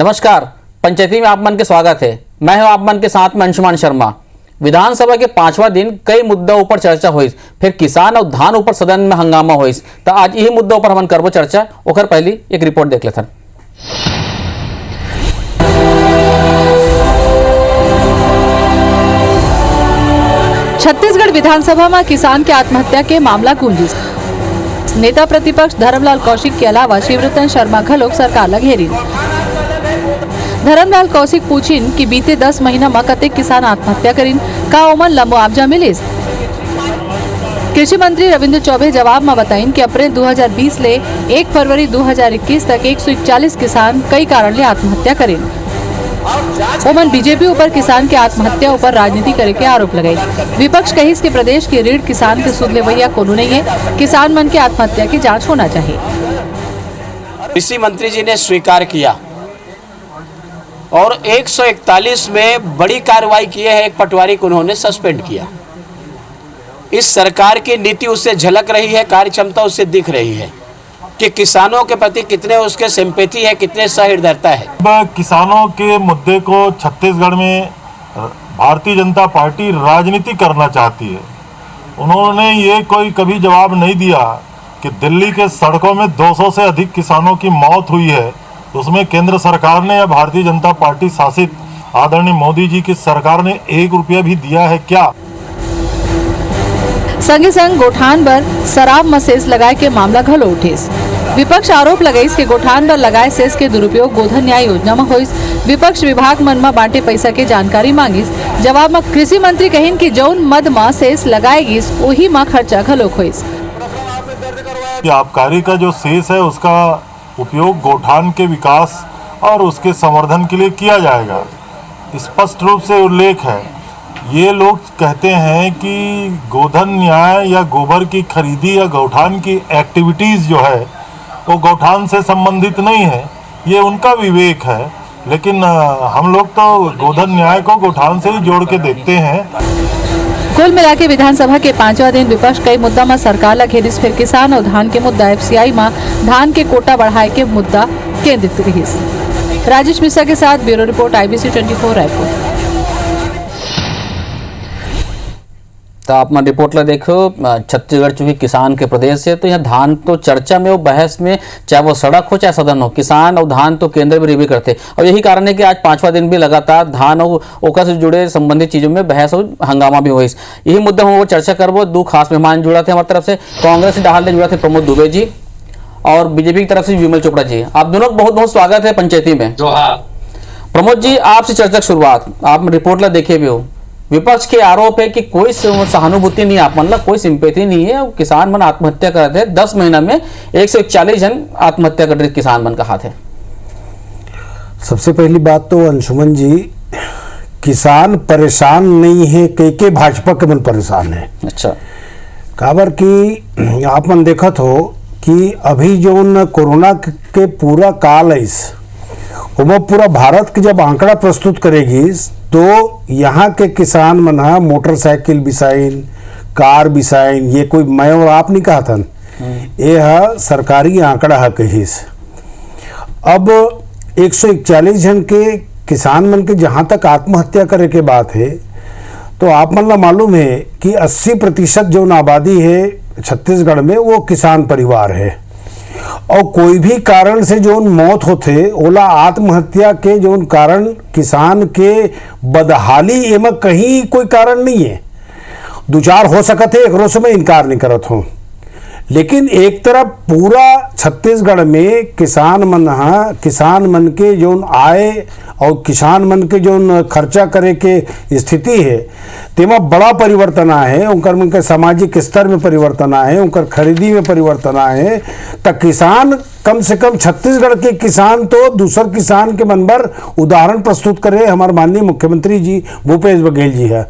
नमस्कार, पंचायती में आप मन के स्वागत है। मैं हूं आप मन के साथ में अंशुमान शर्मा। विधानसभा के 5वां दिन कई मुद्दों ऊपर चर्चा हुई, फिर किसान और धान ऊपर सदन में हंगामा हुई। तो आज यही मुद्दों पर हम करबो चर्चा। ओकर पहली एक रिपोर्ट देख लेते हैं। छत्तीसगढ़ विधानसभा में किसान के आत्महत्या के मामला गूंजी। नेता प्रतिपक्ष धर्मलाल कौशिक के अलावा शिवरतन शर्मा घलोक सरकार ला घेरिन। धर्मलाल कौशिक पूछिन कि बीते 10 महीना में कतेक किसान आत्महत्या करिन, का ओमन ला मुआवजा मिलिस। कृषि मंत्री रविंद्र चौबे जवाब में बताइन कि अप्रैल 2020 ले 1 फरवरी 2021 तक 141 किसान कई कारण ले आत्महत्या करिन। ओमन बीजेपी ऊपर किसान के आत्महत्या ऊपर राजनीति करे के आरोप लगाई। विपक्ष कहिस कि प्रदेश के ऋण किसान के सुध लेवैया कोनो नहीं है, किसान मन के आत्महत्या की जांच होना चाहिए। कृषि मंत्री जी ने स्वीकार किया और 141 में बड़ी कार्रवाई की है। एक पटवारी को उन्होंने सस्पेंड किया। इस सरकार की नीति उससे झलक रही है, कार्य क्षमता उससे दिख रही है कि किसानों के प्रति कितने उसके सिंपैथी है, कितने सहृदयता है। किसानों के मुद्दे को छत्तीसगढ़ में भारतीय जनता पार्टी राजनीति करना चाहती है। उन्होंने ये कोई कभी जवाब नहीं दिया कि दिल्ली के सड़कों में 200 से अधिक किसानों की मौत हुई है, उसमें केंद्र सरकार ने या भारतीय जनता पार्टी शासित आदरणीय मोदी जी की सरकार ने 1 रुपया भी दिया है क्या? संगे संग गोठान पर शराब में सेस लगाए के मामला घलो उठिस। विपक्ष आरोप लगाइस कि गोठान पर लगाए सेस के दुरुपयोग गोधन न्याय योजना में होइस। विपक्ष विभाग मन में बांटे पैसा के जानकारी मांगिस। जवाब में कृषि मंत्री कहिन कि जौन मद में सेस लगाएगिस वही में खर्चा घलो होइस। आबकारी का जो सेस है उसका उपयोग गोठान के विकास और उसके संवर्धन के लिए किया जाएगा, स्पष्ट रूप से उल्लेख है। ये लोग कहते हैं कि गोधन न्याय या गोबर की खरीदी या गौठान की एक्टिविटीज़ जो है वो गौठान से संबंधित नहीं है, ये उनका विवेक है। लेकिन हम लोग तो गोधन न्याय को गौठान से ही जोड़ के देखते हैं। कुल मिला के विधानसभा के 5वां दिन विपक्ष कई मुद्दा में सरकार ला घेरिस। फिर किसान और धान के मुद्दा एफसीआई में धान के कोटा बढ़ाए के मुद्दा केंद्रित रहिस। राजेश मिश्रा के साथ ब्यूरो रिपोर्ट IBC 24 रायपुर। तो आप मैं रिपोर्ट ला देखो, छत्तीसगढ़ चूंकि किसान के प्रदेश है तो यहाँ धान तो चर्चा में, वो बहस में, चाहे वो सड़क हो चाहे सदन हो, किसान और धान तो केंद्र में रिव्यू करते। और यही कारण है कि आज 5वां दिन भी लगातार धान और ओकर से जुड़े संबंधित चीजों में बहस और हंगामा भी हुई। यही मुद्दा हम वो चर्चा करबो। 2 खास मेहमान जुड़ा थे हमारी तरफ से। कांग्रेस से डाहल जुड़ा थे प्रमोद दुबे जी और बीजेपी की तरफ से विमल चोपड़ा जी। आप दोनों का बहुत बहुत स्वागत है पंचायती में। प्रमोद जी, आपसे चर्चा की शुरुआत। आप रिपोर्ट ला देखे भी हो, विपक्ष के आरोप है कि कोई सहानुभूति नहीं, आप मतलब कोई सिंपैथी नहीं है। किसान मन आत्महत्या कर रहे थे, 10 महीना में 141 जन आत्महत्या कर रहे किसान मन का हाथ है। सबसे पहली बात तो अंशुमन जी, किसान परेशान नहीं है, के भाजपा के मन परेशान है। अच्छा, काबर की आप मन देखत हो कि अभी जो कोरोना के पूरा काल है, वो पूरा भारत के जब आंकड़ा प्रस्तुत करेगी तो यहाँ के किसान मन मोटरसाइकिल बिसाइन, कार बिसाइन, ये कोई मैं और आप नहीं कहा था, ये सरकारी आंकड़ा है कहिस। अब 141 जन के किसान मन के जहाँ तक आत्महत्या करे के बात है, तो आप मन ला मालूम है कि 80% जो आबादी है छत्तीसगढ़ में वो किसान परिवार है। और कोई भी कारण से जो मौत होते ओला आत्महत्या के जो कारण किसान के बदहाली एमा कहीं कोई कारण नहीं है। 2-4 हो सकते है, एक से मैं इनकार नहीं करत हूँ, लेकिन एक तरफ पूरा छत्तीसगढ़ में किसान मन के जो आय और किसान मन के जो खर्चा करे के स्थिति है तेमा बड़ा परिवर्तन आए है। उनकर मन के सामाजिक स्तर में परिवर्तन आए है, उनकर खरीदी में परिवर्तन आए है। तो किसान कम से कम छत्तीसगढ़ के किसान तो दूसर किसान के मन पर उदाहरण प्रस्तुत करे हमारे माननीय मुख्यमंत्री जी भूपेश बघेल जी है।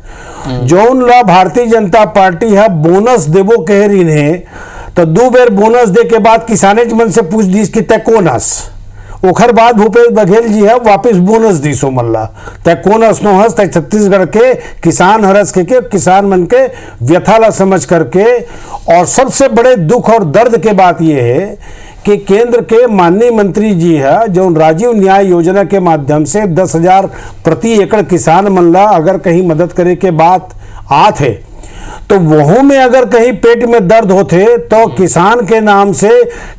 जौन ला भारतीय जनता पार्टी है बोनस देवो कह रही है, तो 2 बेर बोनस दे के बाद किसाने मन से पूछ दीस कि तय कोनस, ओखर बाद भूपेश बघेल जी है वापिस बोनस दी सो मल्ला तय कोनस नो हस तय छत्तीसगढ़ के किसान हरस के किसान मन के व्यथा ला समझ करके। और सबसे बड़े दुख और दर्द के बात यह है कि केंद्र के माननीय मंत्री जी है जो राजीव न्याय योजना के माध्यम से 10,000 प्रति एकड़ किसान मन ला अगर कहीं मदद करे के बात आत है, तो वहों में अगर कहीं पेट में दर्द होते तो किसान के नाम से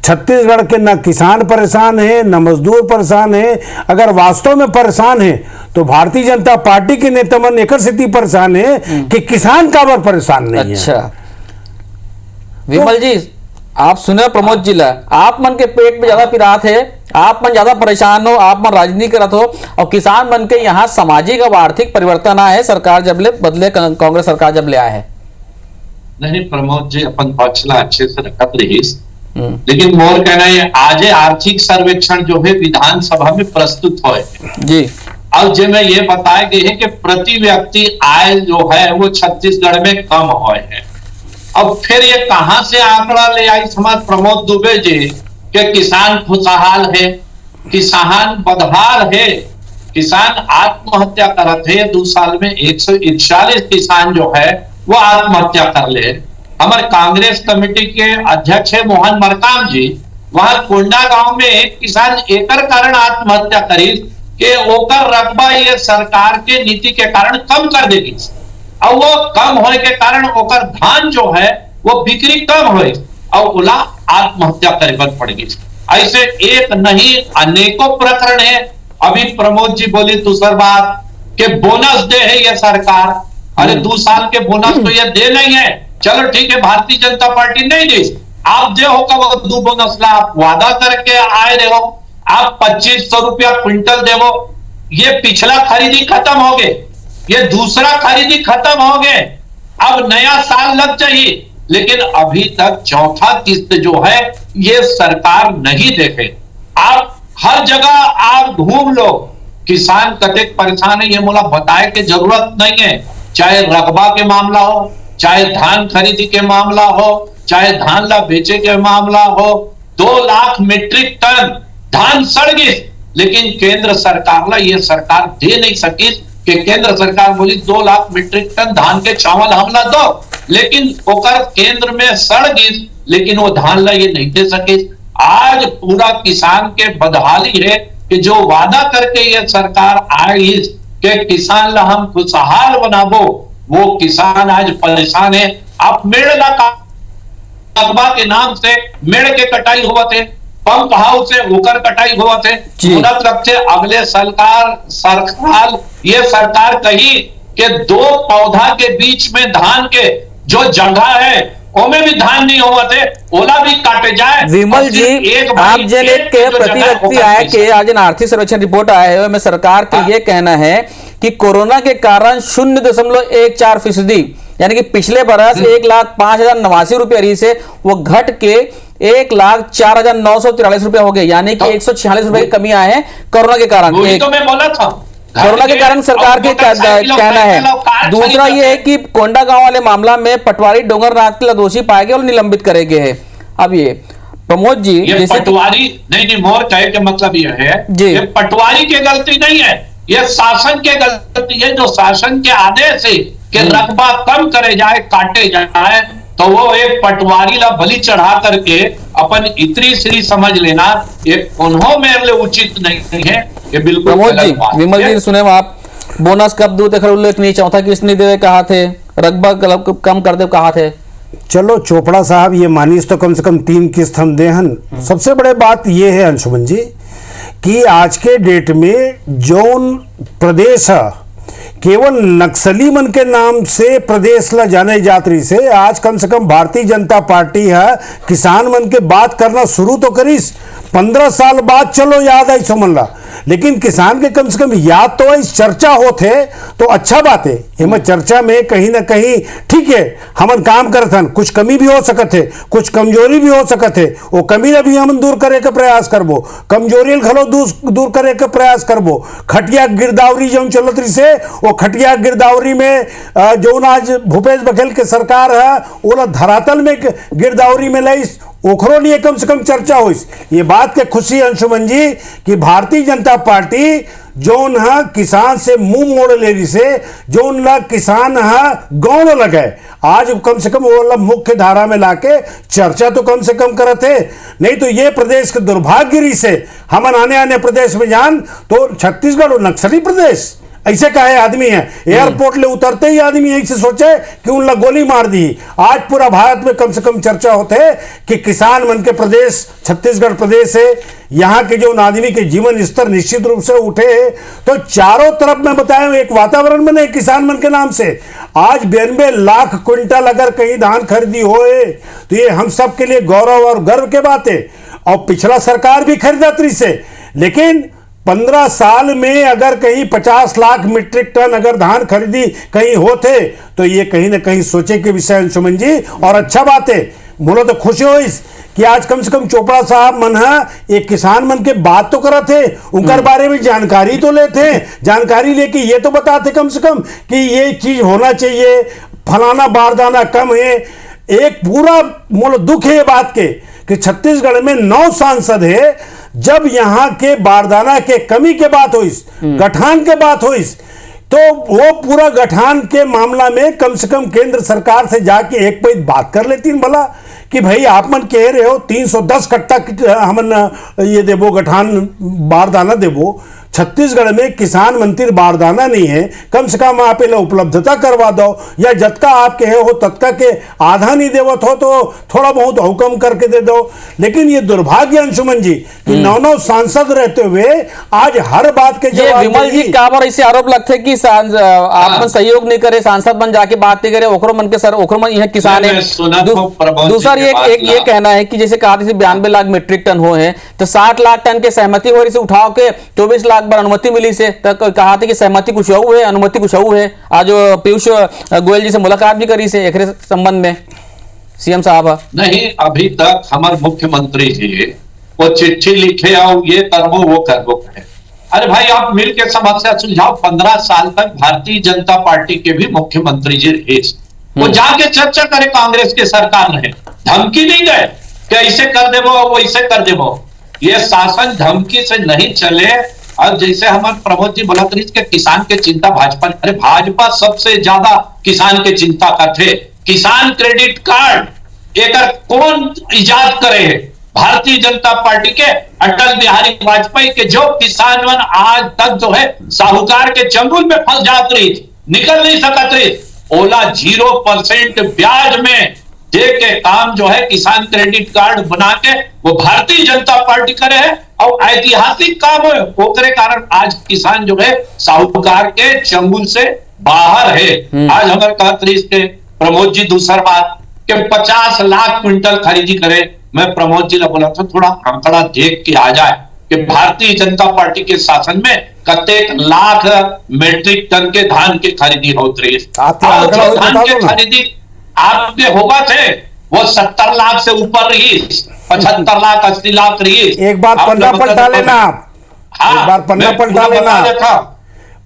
छत्तीसगढ़ के न किसान परेशान है न मजदूर परेशान है। अगर वास्तव में परेशान है तो भारतीय जनता पार्टी के नेता मन एक स्थिति परेशान है कि किसान का पर परेशान नहीं है। अच्छा विमल जी, आप सुने प्रमोद जी ला, आप मन के पेट में ज्यादा पिरात है, आप मन ज्यादा परेशान हो, आप मन राजनीति करत हो, और किसान मन के यहाँ सामाजिक और आर्थिक परिवर्तन आए है सरकार जब ले बदले, कांग्रेस सरकार जब ले आए है। नहीं प्रमोद जी, अपन पक्षला अच्छे से रखत रहीस, लेकिन मोर कहना है आज आर्थिक सर्वेक्षण जो है विधानसभा में प्रस्तुत हुए जी, और जिसमें ये बताया गया है कि प्रति व्यक्ति आय जो है वो छत्तीसगढ़ में कम हुए है। अब फिर ये कहां से आंकड़ा ले आई समाज प्रमोद दुबे जी कि किसान खुशहाल है, किसान बदहाल है, किसान आत्महत्या करत है। 2 साल में 141 किसान जो है वो आत्महत्या कर ले। हमारे कांग्रेस कमेटी के अध्यक्ष है मोहन मरकाम जी, वहां कोंडा गांव में एक किसान एकर कारण आत्महत्या करी कि ओकर रकबा ये सरकार के नीति के कारण कम कर देगी, और वो कम होने के कारण ओकर धान जो है वो बिक्री कम हुई और ओला आत्महत्या करे पर पड़ गई। ऐसे एक नहीं अनेकों प्रकरण है। अभी प्रमोद जी बोली दूसरी बात कि बोनस दे है ये सरकार, अरे 2 साल के बोनस तो ये दे नहीं है। चलो ठीक है, भारतीय जनता पार्टी नहीं दी, आप दे हो वो 2 बोनस ला आप वादा करके आए रहे हो, आप 2500 रुपया क्विंटल देवो। ये पिछला खरीदी खत्म हो गए, ये दूसरा खरीदी खत्म हो गए, अब नया साल लग चाहिए, लेकिन अभी तक चौथा किस्त जो है ये सरकार नहीं देखे। आप हर जगह आप घूम लो, किसान कते परेशान है ये मुला बताए की जरूरत नहीं है। चाहे रकबा के मामला हो, चाहे धान खरीदी के मामला हो, चाहे धान ला बेचे के मामला हो, 2 लाख मीट्रिक टन धान सड़ गई, लेकिन केंद्र सरकार ला ये सरकार दे नहीं सकी कि केंद्र सरकार बोली 2 लाख मीट्रिक टन धान के चावल हमला दो, लेकिन ओकर केंद्र में सड़ गई, लेकिन वो धान ला ये नहीं दे सके। आज पूरा किसान के बदहाली है कि जो वादा करके ये सरकार आई कि किसान ला हम खुशहाल बनाबो, वो किसान आज परेशान है। आप मेड़ ला रकबा के नाम से मेड़ के कटाई हुआ थे, पंप हाउस से होकर कटाई हुआ थे। तुरंत रखते अगले सरकार ये सरकार कही कि 2 पौधा के बीच में धान के जो जगह है ओमे भी धान नहीं हुआ थे, ओला भी काटे जाए। विमल जी, आप जन एक के प्रति व्यक्ति आए के आज आर्थिक सर्वेक्षण रिपोर्ट आए है, सरकार का ये कहना है कि कोरोना के कारण 0.14% यानी कि पिछले बरस 1,05,089 रुपए रही से वो घट के 1,04,943 रुपए हो गए, यानी कि 146 रुपए की कमी आए हैं कोरोना के कारण। तो मैं बोला था कोरोना के कारण सरकार के कहना है। दूसरा ये है कि कोंडा गांव वाले मामला में पटवारी डोंगरनाथ के दोषी पाए गए और निलंबित करे गए हैं। अब ये प्रमोद जी, ये पटवारी नहीं मोर कहे के मतलब ये है ये पटवारी की गलती नहीं है, ये शासन की गलती है। जो शासन के आदेश है कि रकबा कम करे जाए, काटे जाए, तो वो एक पटवारी ला बलि चढ़ा करके अपन इतनी श्री समझ लेना ये उन्हों में उचित नहीं है। ये बिल्कुल प्रमोद जी, विमल जी सुने आप बोनस कब दो देख उल्लेख नहीं, चौथा किस्त नहीं दे कहा थे, रकबा कम कर दे कहा थे। चलो चोपड़ा साहब ये मानिस तो कम से कम 3 किस्त हम दे हन। सबसे बड़े बात ये है अंशुमन जी कि आज के डेट में जौन प्रदेश है केवल नक्सली मन के नाम से प्रदेश ला जाने जात्री से आज कम से कम भारतीय जनता पार्टी है किसान मन के बात करना शुरू तो करीस। 15 साल बाद चलो याद आई समझ ला, लेकिन किसान के कम से कम याद तो आई, चर्चा होते तो अच्छा बात है। इनमें चर्चा में कहीं ना कहीं ठीक है हमन काम करत हन, कुछ कमी भी हो सकत है, कुछ कमजोरी भी हो सकत है, वो कमी ने भी हम दूर करे के प्रयास करबो, कमजोरी घलो दूर करे के प्रयास करबो। खटिया गिरदावरी जो चलत रही से वो खटिया गिरदावरी में जो आज भूपेश बघेल के सरकार है ओला धरातल में गिरदावरी में लईस ओखरो लिए कम से कम चर्चा हो। ये बात के खुशी अंशुमन जी कि भारतीय जनता पार्टी जोन है किसान से मुंह मोड़ ले रही से, जोन ला किसान है गौण लगे, आज कम से कम वो मुख्य धारा में लाके चर्चा तो कम से कम करते। नहीं तो ये प्रदेश के दुर्भाग्यगिरी से हम आने आने प्रदेश में जान तो छत्तीसगढ़ और नक्सली प्रदेश ऐसे कहे आदमी है, एयरपोर्ट ले उतरते ही आदमी यही से सोचे कि उन लोग गोली मार दी। आज पूरा भारत में कम से कम चर्चा होते है कि किसान मन के प्रदेश छत्तीसगढ़ प्रदेश है, यहाँ के जो आदमी के जीवन स्तर निश्चित रूप से उठे है। तो चारों तरफ मैं बताया एक वातावरण बने किसान मन के नाम से। आज 92 लाख क्विंटल अगर कहीं धान खरीदी होए तो ये हम सब के लिए गौरव और गर्व के बात है। और पिछला सरकार भी खरीदात्री से, लेकिन 15 साल में अगर कहीं 50 लाख मीट्रिक टन अगर धान खरीदी कहीं होते तो ये कहीं ना कहीं सोचे के विषय अंशुमन जी। और अच्छा बात है, बोलो तो खुशी हो इस कि आज कम से कम चोपड़ा साहब मन है एक किसान मन के बात तो करते, उनके बारे में जानकारी तो लेते, जानकारी लेके ये तो बताते कम से कम कि ये चीज होना चाहिए, फलाना बारदाना कम है। एक पूरा मोल दुख है ये बात के कि छत्तीसगढ़ में 9 सांसद है, जब यहाँ के बारदाना के कमी के बात हुई, गठान के बात हुई, तो वो पूरा गठान के मामला में कम से कम केंद्र सरकार से जाके एक पे बात कर लेती भला कि भाई आप मन कह रहे हो 310 कट्टा हमन ये देवो गठान बारदाना देवो, छत्तीसगढ़ में किसान मंत्री बारदाना नहीं है, कम से कम आप इन्हें उपलब्धता करवा दो, या जतका आप कहे हो तत्का के आधा नहीं देवत हो तो थोड़ा बहुत हुक्म करके दे दो। लेकिन ये दुर्भाग्य अंशुमन जी कि 9 सांसद रहते हुए आज हर बात के जवाब विमल जी का बार ऐसे आरोप लगते कि आप सहयोग नहीं करे, सांसद बन जाके बात नहीं करे, ओखरो मन के सर ओखरो मन यह किसान है। दूसरा ये कहना है कि जैसे कहा 92 लाख मीट्रिक टन हो है तो 60 लाख टन के सहमति हो रही से उठाव के 24 लाख बार अनुमति मिली से, तक कहा था कि सहमति कुछ और है, अनुमति कुछ और है। आज पीयूष गोयल जी से मुलाकात भी करी से एक संबंध में सीएम साहब नहीं, अभी तक हमारे मुख्यमंत्री जी वो चिट्ठी लिखे और ये करबो वो करबो कहे। अरे भाई आप मिल के समस्या सुलझाओ। 15 साल तक भारतीय जनता पार्टी के भी मुख्यमंत्री जी रहे, वो जाके चर्चा करे कांग्रेस के सरकार ने, धमकी नहीं गए कि ऐसे कर देवो वैसे कर देवो। ये शासन धमकी से नहीं चले। अब जैसे हमारे प्रमोद जी बोला के किसान के चिंता भाजपा, अरे भाजपा सबसे ज्यादा किसान के चिंता करते। किसान क्रेडिट कार्ड एक कौन इजाद करे है? भारतीय जनता पार्टी के अटल बिहारी वाजपेयी के, जो किसान मन आज तक जो है साहूकार के चंगुल में फंस जाती रही, निकल नहीं सकत रही। ओला 0% ब्याज में दे के काम जो है किसान क्रेडिट कार्ड बना के वो भारतीय जनता पार्टी करे है और ऐतिहासिक काम है। ओकरे कारण आज किसान जो है साहूकार के चंगुल से बाहर है। आज हमारे कहते प्रमोद जी दूसरा बात कि 50 लाख क्विंटल खरीदी करे। मैं प्रमोद जी ने बोला था थोड़ा आंकड़ा देख के आ जाए कि भारतीय जनता पार्टी के शासन में कतेक लाख मीट्रिक टन के धान के खरीदी होती रही है। धान के खरीदी आपके होगा थे वो 70 लाख से ऊपर रही, 75 लाख 80 लाख रही। एक बार पन्ना पलटा लेना आप, एक बार पन्ना पलटा लेना।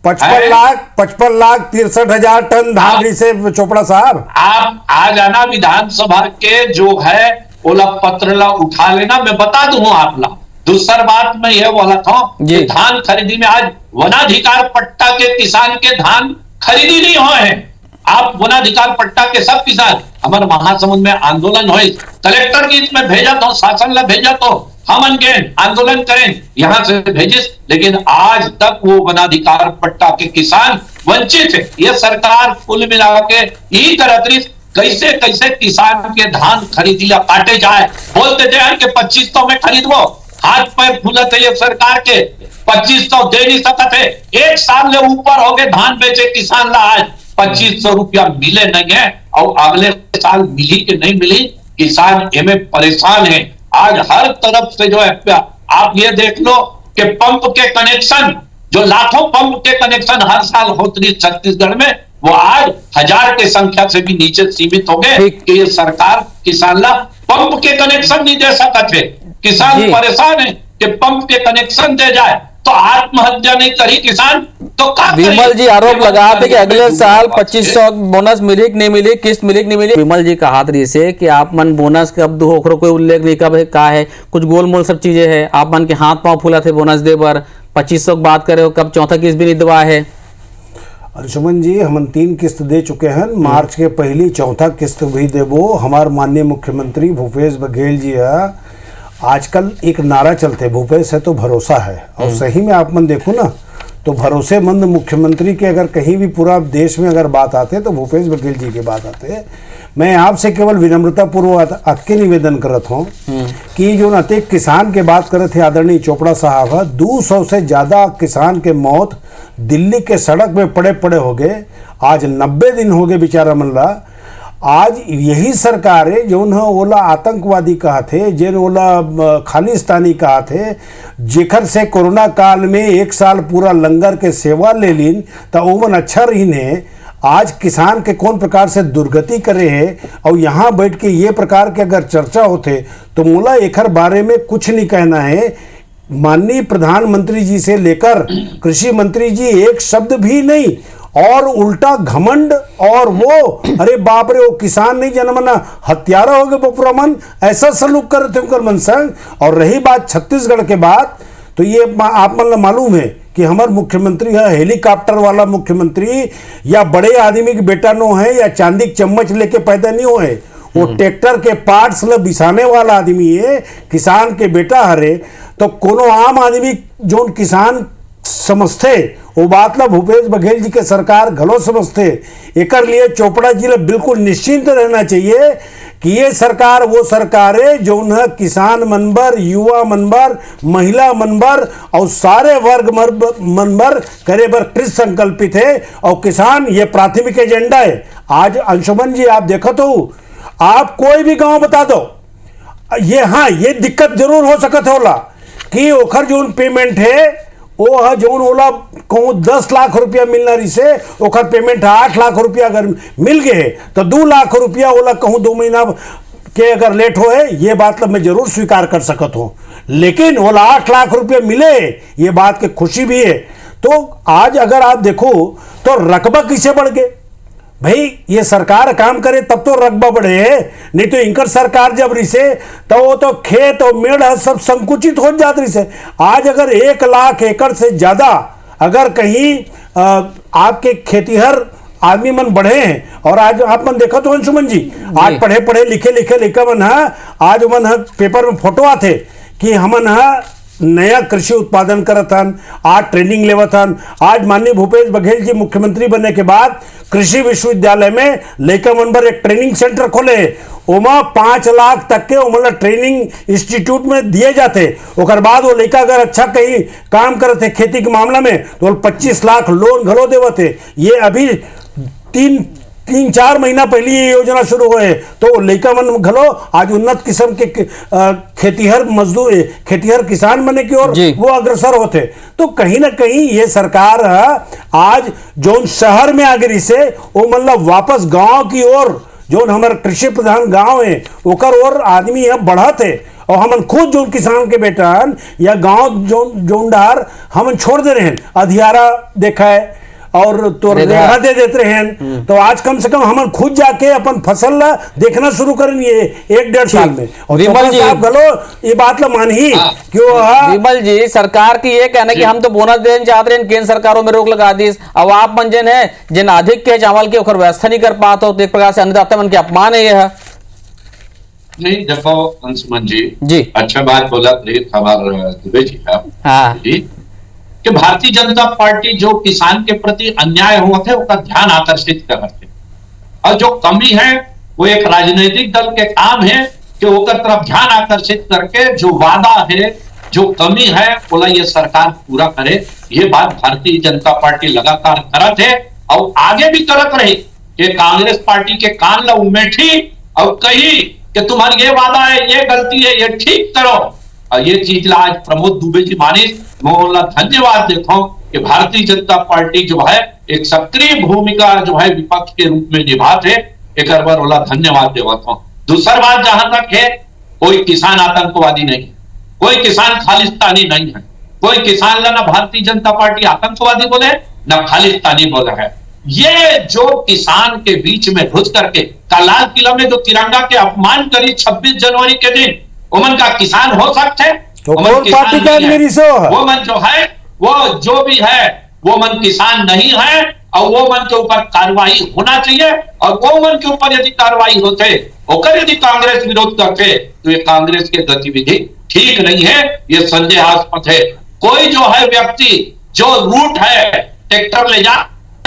55 लाख 63,000 टन धान से चोपड़ा साहब। आप आ जाना विधानसभा के जो है ओला पत्र ला उठा लेना, मैं बता दूं आप ला। दूसरा बात मैं यह बोला था कि धान खरीदी में आज वनाधिकार पट्टा के किसान के धान खरीदी नहीं हुए हैं। आप वनाधिकार पट्टा के सब किसान हमारे महासमुंद में आंदोलन हुए, कलेक्टर की इसमें भेजा तो, शासन ला भेजा तो हम आंदोलन करें यहां से भेजिस, लेकिन आज तक वो वनाधिकार पट्टा के किसान वंचित है। यह सरकार कुल मिला के यही करत रही कैसे कैसे किसान के धान खरीदिया काटे जाए। बोलते थे कि 2500 में खरीदो, हाथ पैर फूलत है ये सरकार के, 2500 दे नहीं सकते। एक साल ले ऊपर हो गए धान बेचे किसान ला, आज 2500 रुपया मिले नहीं है और अगले साल मिली कि नहीं मिली, किसान एमे परेशान है। आज हर तरफ से जो है आप ये देख लो कि पंप के कनेक्शन, जो लाखों पंप के कनेक्शन हर साल होती छत्तीसगढ़ में, वो आज 1000 के संख्या से भी नीचे सीमित हो गए कि ये सरकार किसान ला पंप के कनेक्शन नहीं दे सकते। किसान परेशान है कि पंप के कनेक्शन दे जाए तो आत्महत्या नहीं करी किसान तो का विमल जी आरोप लगाते कि अगले साल 2500 बोनस मिली कि नहीं मिली, किस्त मिली कि नहीं मिली। विमल जी कहा रही से कि आप मन बोनस कब दो ओकरो कोई उल्लेख नहीं कब है का है, कुछ गोलमोल सब चीजें है, आप मन के हाथ पांव फूला थे बोनस दे पर 2500 की बात करे हो, कब चौथा किस्त भी नहीं दवा है। अंशुमन जी हम 3 किस्त दे चुके हैं, मार्च के पहली चौथा किस्त भी देवो। हमारे माननीय मुख्यमंत्री भूपेश बघेल जी है, आजकल एक नारा चलते भूपेश है तो भरोसा है, और सही में आप मन देखो ना तो भरोसेमंद मुख्यमंत्री के अगर कहीं भी पूरा देश में अगर बात आते तो भूपेश बघेल जी की बात आते। मैं आपसे केवल विनम्रता पूर्वक आपके निवेदन करत हूँ कि जो नते किसान के बात करे थे आदरणीय चोपड़ा साहब, 200 से ज़्यादा किसान के मौत दिल्ली के सड़क में पड़े पड़े हो गए। आज 90 दिन हो गए बेचारा मनला। आज यही सरकार है जो न ओला आतंकवादी कहा थे, जिन ओला खालिस्तानी कहा थे, जेखर से कोरोना काल में 1 साल पूरा लंगर के सेवा ले लीन तो ओमन अच्छा रही ने। आज किसान के कौन प्रकार से दुर्गति करे है, और यहाँ बैठ के ये प्रकार के अगर चर्चा होते तो मोला एकर बारे में कुछ नहीं कहना है। माननीय प्रधानमंत्री जी से लेकर कृषि मंत्री जी एक शब्द भी नहीं, और उल्टा घमंड, और वो अरे बाप रे वो किसान नहीं जनमना हत्यारा हो गए बपुरा मन, ऐसा सलूक कर थे उनकर मन संग। और रही बात छत्तीसगढ़ के बात, तो ये आप मन मालूम है कि हमारे मुख्यमंत्री है हेलीकॉप्टर वाला मुख्यमंत्री, या बड़े आदमी के बेटा नो है, या चांदी चम्मच लेके पैदा नहीं हो है, वो ट्रैक्टर के पार्ट्स ल बिसाने वाला आदमी है, किसान के बेटा हरे। तो कोनो आम आदमी जो किसान समझते वो बात ला भूपेश बघेल जी के सरकार घलो समझते। एकर लिए चोपड़ा जी ने बिल्कुल निश्चिंत रहना चाहिए कि ये सरकार वो सरकार है जो उन्हें किसान मनबर, युवा मनबर, महिला मनबर और सारे वर्ग मनबर करे बर कृत संकल्पित है, और किसान ये प्राथमिक एजेंडा है। आज अंशुमन जी आप देखो तो आप कोई भी गांव बता दो, ये हाँ ये दिक्कत जरूर हो सकत होला कि ओखर जो पेमेंट है वो है जो ओला कहूँ 10 लाख रुपया मिलना रही से, ओखर पेमेंट 8 लाख रुपया अगर मिल गए तो 2 लाख रुपया ओला कहूँ 2 महीना के अगर लेट हो है, ये बात मैं जरूर स्वीकार कर सकत हूँ, लेकिन ओला 8 लाख रुपया मिले ये बात की खुशी भी है। तो आज अगर आप देखो तो रकबा किसे बढ़ गए भाई, ये सरकार काम करे तब तो रकबा बढ़े, नहीं तो इनकर सरकार जब रिसे तो वो तो खेत और मेड़ सब संकुचित हो जाते रिसे। आज अगर 1 लाख एकड़ से ज्यादा अगर कहीं आपके खेतीहर आदमी मन बढ़े हैं, और आज आप मन देखो तो अंशुमन जी आज पढ़े पढ़े लिखे मन है, आज मन है पेपर में फोटो आते कि हमन है नया कृषि उत्पादन करत हन, आज ट्रेनिंग लेवत हन। आज माननीय भूपेश बघेल जी मुख्यमंत्री बनने के बाद कृषि विश्वविद्यालय में लड़का मन पर एक ट्रेनिंग सेंटर खोले, ओमा 5 लाख तक के ओमला ट्रेनिंग इंस्टीट्यूट में दिए जाते। ओकर बाद वो लड़का अगर अच्छा कहीं काम करते खेती के मामला में तो 25 लाख लोन घलो देवते। ये अभी 3-4 महीना पहले ये योजना शुरू हुए, तो लड़का मन घलो आज उन्नत किस्म के खेतीहर मजदूर, खेतीहर किसान बने की ओर वो अग्रसर होते। तो कहीं ना कहीं ये सरकार आज जो शहर में आगे से वो मतलब वापस गांव की ओर, जो हमारे कृषि प्रधान गांव है ओकर ओर आदमी है बढ़त है, और हमन खुद जो किसान के बेटा या गांव जोनदार हमन छोड़ दे रहे हैं, अधियारा देखा है और तो रेखा दे देते हैं। तो आज कम से कम हम खुद जाके अपन फसल देखना शुरू करेंगे 1-1.5 साल में। और विमल जी आप गलो ये बात ला मान ही क्यों विमल जी सरकार की ये कहना कि हम तो बोनस देना चाहते हैं, केंद्र सरकारों में रोक लगा दी, अब आप मन जिन है जिन अधिक के चावल के ओकर व्यवस्था नहीं कर पाते हो, तो एक प्रकार से अन्नदाता मन के अपमान है यह। नहीं देखो अंशुमन जी अच्छा बात बोला दुबे जी हाँ कि भारतीय जनता पार्टी जो किसान के प्रति अन्याय हुआ थे उसका ध्यान आकर्षित कर रहे थे, और जो कमी है वो एक राजनीतिक दल के काम है कि ओकर तरफ ध्यान आकर्षित करके जो वादा है, जो कमी है बोला ये सरकार पूरा करे। ये बात भारतीय जनता पार्टी लगातार करत है और आगे भी करत रही कि कांग्रेस पार्टी के कान ला उमेठी और कही कि तुम्हारी ये वादा है, ये गलती है, ये ठीक करो। और ये चीज ला आज प्रमोद दुबे जी मानिस मोहल्ला धन्यवाद देखो कि भारतीय जनता पार्टी जो है एक सक्रिय भूमिका जो है विपक्ष के रूप में निभाते, एक बार बोला धन्यवाद देवत हूं। दूसरी बात जहां तक है, कोई किसान आतंकवादी नहीं है, कोई किसान खालिस्तानी नहीं है, कोई किसान ला ना भारतीय जनता पार्टी आतंकवादी बोले ना खालिस्तानी बोला है। ये जो किसान के बीच में घुस करके लाल किला में जो तिरंगा के अपमान करी 26 जनवरी के दिन, उमन का किसान हो सकते? तो कौन पार्टी का आदमी वो मन जो है, वो जो भी है वो मन किसान नहीं है, और वो मन के ऊपर कार्रवाई होना चाहिए। और वो मन के ऊपर यदि कार्रवाई होते, होकर यदि कांग्रेस विरोध करते, तो ये कांग्रेस की गतिविधि ठीक नहीं है, ये संदेहास्पद है। कोई जो है व्यक्ति जो रूट है ट्रैक्टर ले जा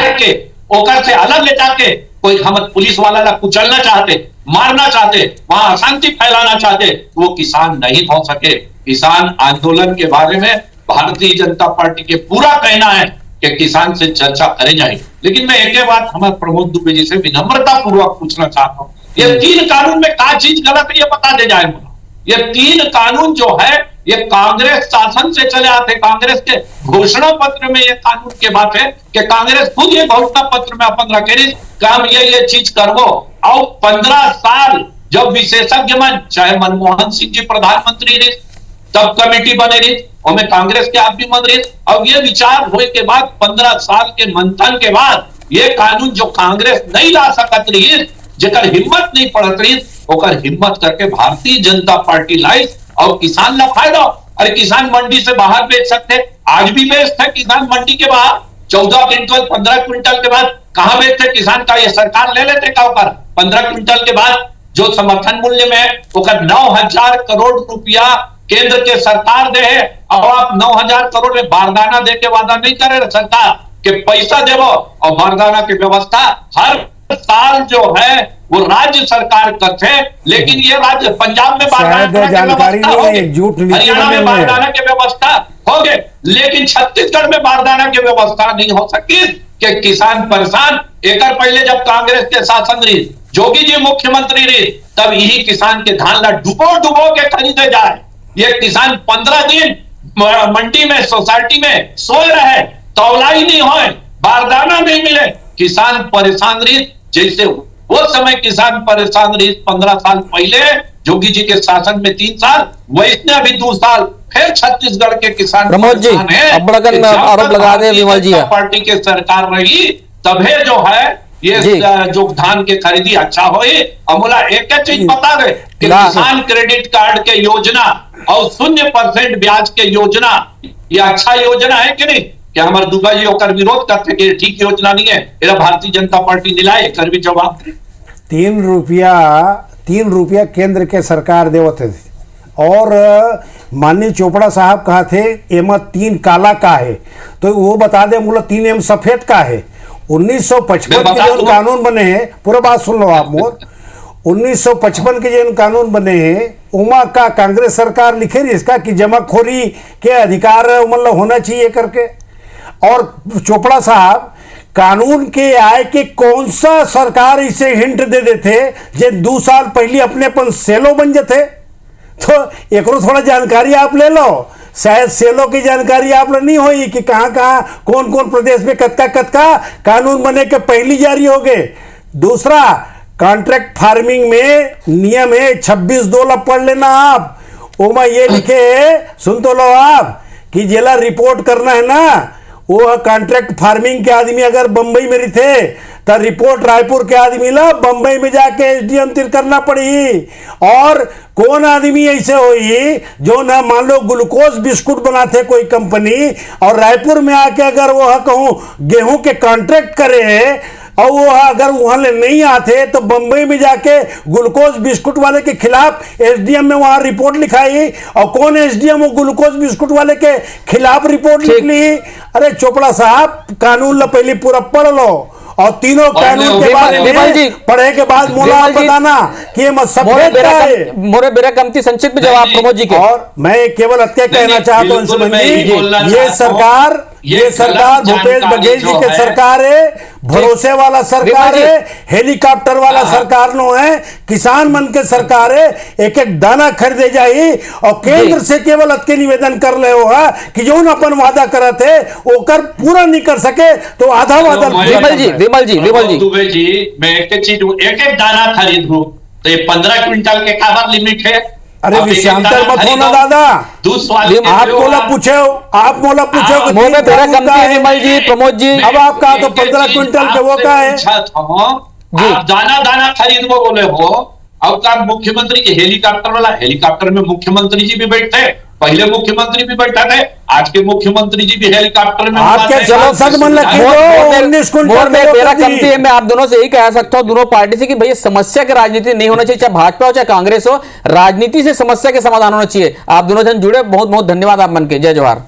के ओकर से अलग ले जाके कोई हम पुलिस वाला ला कुचलना चाहते, मारना चाहते, वहां अशांति फैलाना चाहते, वो किसान नहीं हो सके। किसान आंदोलन के बारे में भारतीय जनता पार्टी के पूरा कहना है कि किसान से चर्चा करे जाए। लेकिन मैं एक बात हमारे प्रमोद दुबे जी से विनम्रता पूर्वक पूछना चाहता हूं, ये 3 कानून में क्या चीज गलत है ये बता दे जाए मुझे। ये 3 कानून जो है ये कांग्रेस शासन से चले आते, कांग्रेस के घोषणा पत्र में ये कानून के बात है कि कांग्रेस खुद ये घोषणा पत्र में अपन रखे काम ये चीज करवो। और 15 साल जब विशेषज्ञ मन, चाहे मनमोहन सिंह जी प्रधानमंत्री रहे, तब कमेटी बने रही और मैं कांग्रेस के आदमी बन रही, अब ये विचार हुए के बाद 15 साल के मंथन के बाद ये कानून जो कांग्रेस नहीं ला सकत रही, जेकर हिम्मत नहीं पड़त रही, ओकर हिम्मत करके भारतीय जनता पार्टी लाई और किसान ला फायदा। अरे किसान मंडी से बाहर बेच सकते, आज भी बेचते किसान मंडी के बाहर 14 क्विंटल 15 क्विंटल के बाद कहां बेचते किसान का, ये सरकार ले लेते का ऊपर 15 क्विंटल के बाद जो समर्थन मूल्य में ओकर 9,000 करोड़ रुपया केंद्र के सरकार दे है। अब आप 9,000 करोड़ में बारदाना दे के वादा नहीं करे सरकार के पैसा देवो, और बारदाना की व्यवस्था हर साल जो है वो राज्य सरकार करते, लेकिन ये राज्य पंजाब में बारदाना की व्यवस्था होगी, हरियाणा में बारदाना की व्यवस्था होगी, लेकिन छत्तीसगढ़ में बारदाना की व्यवस्था नहीं हो सकी कि किसान परेशान। एक पहले जब कांग्रेस के शासन रही, जोगी जी मुख्यमंत्री रही, तब यही किसान के धान ला डुबो के खरीदे जाए। ये किसान 15 दिन मंडी में सोसाइटी में सोए रहे, तौलाई नहीं हो, बारदाना नहीं मिले, किसान परेशान रही। जैसे वो समय किसान परेशान रही 15 साल पहले जोगी जी के शासन में 3 साल, वैसे अभी 2 साल फिर छत्तीसगढ़ के किसान प्रमोद जी अब बड़कन आरोप लगा दे विमल जी पार्टी के सरकार रही, तभी जो है ये जो धान के खरीदी अच्छा हो। अमूला एक चीज बता दे कि किसान क्रेडिट कार्ड के योजना और 0% ब्याज के योजना, ये अच्छा योजना है कि नहीं? क्या हमारे दुबई जी होकर विरोध करते कि ठीक योजना नहीं है, ये भारतीय जनता पार्टी निलाए कर भी जवाब दे। 3 रुपया केंद्र के सरकार देवते थे, और माननीय चोपड़ा साहब कहा थे एमा 3 काला का है, तो वो बता दे मुला 3 एम सफेद का है। 1955 के जो कानून बने हैं, पूरा बात सुन लो आप मोर, 1955 के जो कानून बने हैं उमा का कांग्रेस सरकार लिखे रही इसका कि जमाखोरी के अधिकार मतलब होना चाहिए करके। और चोपड़ा साहब कानून के आए कि कौन सा सरकार इसे हिंट दे देते जे 2 साल पहले अपने पन सेलो बन जाते, तो एक थोड़ा जानकारी आप ले लो, शायद सेलो की जानकारी आप नहीं होगी कि कहाँ कहाँ कौन कौन प्रदेश में कतका कानून बने के पहली जारी हो गए। दूसरा, कॉन्ट्रैक्ट फार्मिंग में नियम है 26(2) पढ़ लेना आप, ओमा ये लिखे है, सुन तो लो आप, कि जिला रिपोर्ट करना है ना, वो कॉन्ट्रैक्ट फार्मिंग के आदमी अगर बंबई में रही थे तो रिपोर्ट रायपुर के आदमी ला बंबई में जाके एसडीएम तिर करना पड़ी। और कौन आदमी ऐसे होई जो ना मान लो ग्लूकोज बिस्कुट बनाते कोई कंपनी, और रायपुर में आके अगर वो कहूँ गेहूं के कॉन्ट्रैक्ट करे और वो अगर वहां ले नहीं आते तो बंबई में जाके ग्लूकोज बिस्कुट वाले के खिलाफ एसडीएम में वहां रिपोर्ट लिखाई, और कौन एसडीएम वो ग्लूकोज बिस्कुट वाले के खिलाफ रिपोर्ट लिख ली। अरे चोपड़ा साहब कानून ला पहले पूरा पढ़ लो, और तीनों कानून के बाद पढ़े के बाद मोला बताना कि ये सफेद का है। मोरे बेरा कमती संक्षिप्त जवाब प्रमोद जी के। और मैं केवल अत्य कहना चाहता हूं ये सरकार भूपेश बघेल जी के सरकार है, भरोसे वाला सरकार है, हेलीकॉप्टर वाला सरकार नो है, किसान मन के सरकार है, एक एक दाना खरीदे जाए, और केंद्र से केवल अत्य निवेदन कर ले हो कि जो अपन वादा करे थे ओकर पूरा नहीं कर सके तो आधा वादा। विमल जी दुबे जी मैं एक चीज एक दाना खरीद लूं तो ये 15 क्विंटल के काबर लिमिट है, अरे अब एक विषयांतर दाना मत हो ना खरीदो, दादा। दूध वाले आप मोला पूछे हो, आप मोला पूछे हो कि मुंह में 3 तेरा करोड़ कमती का है है। विमल जी, प्रमोद जी। अब आप कहा तो 15 क्विंटल के वो का है। आप दाना दाना खरीद को बोले हो। अब का मुख्यमंत्री के हेलीकॉप्टर वाला, हेलीकॉप्टर में मुख्यमंत्री जी भी बैठते, पहले मुख्यमंत्री भी बैठा थे, आज के मुख्यमंत्री जी भी हेलीकॉप्टर में आपके उड़ाते हैं। सांसद मन लगे मोर दो, 19 क्विंटल में के वो मेरा कर दी। कमती है। मैं आप दोनों से यही कह सकता हूं, दोनों पार्टी से, कि भैया समस्या की राजनीति नहीं होना चाहिए, चाहे भाजपा हो चाहे कांग्रेस हो, राजनीति से समस्या के समाधान होना चाहिए। आप दोनों जन जुड़े, बहुत बहुत धन्यवाद आप मन के। जय जवाहर।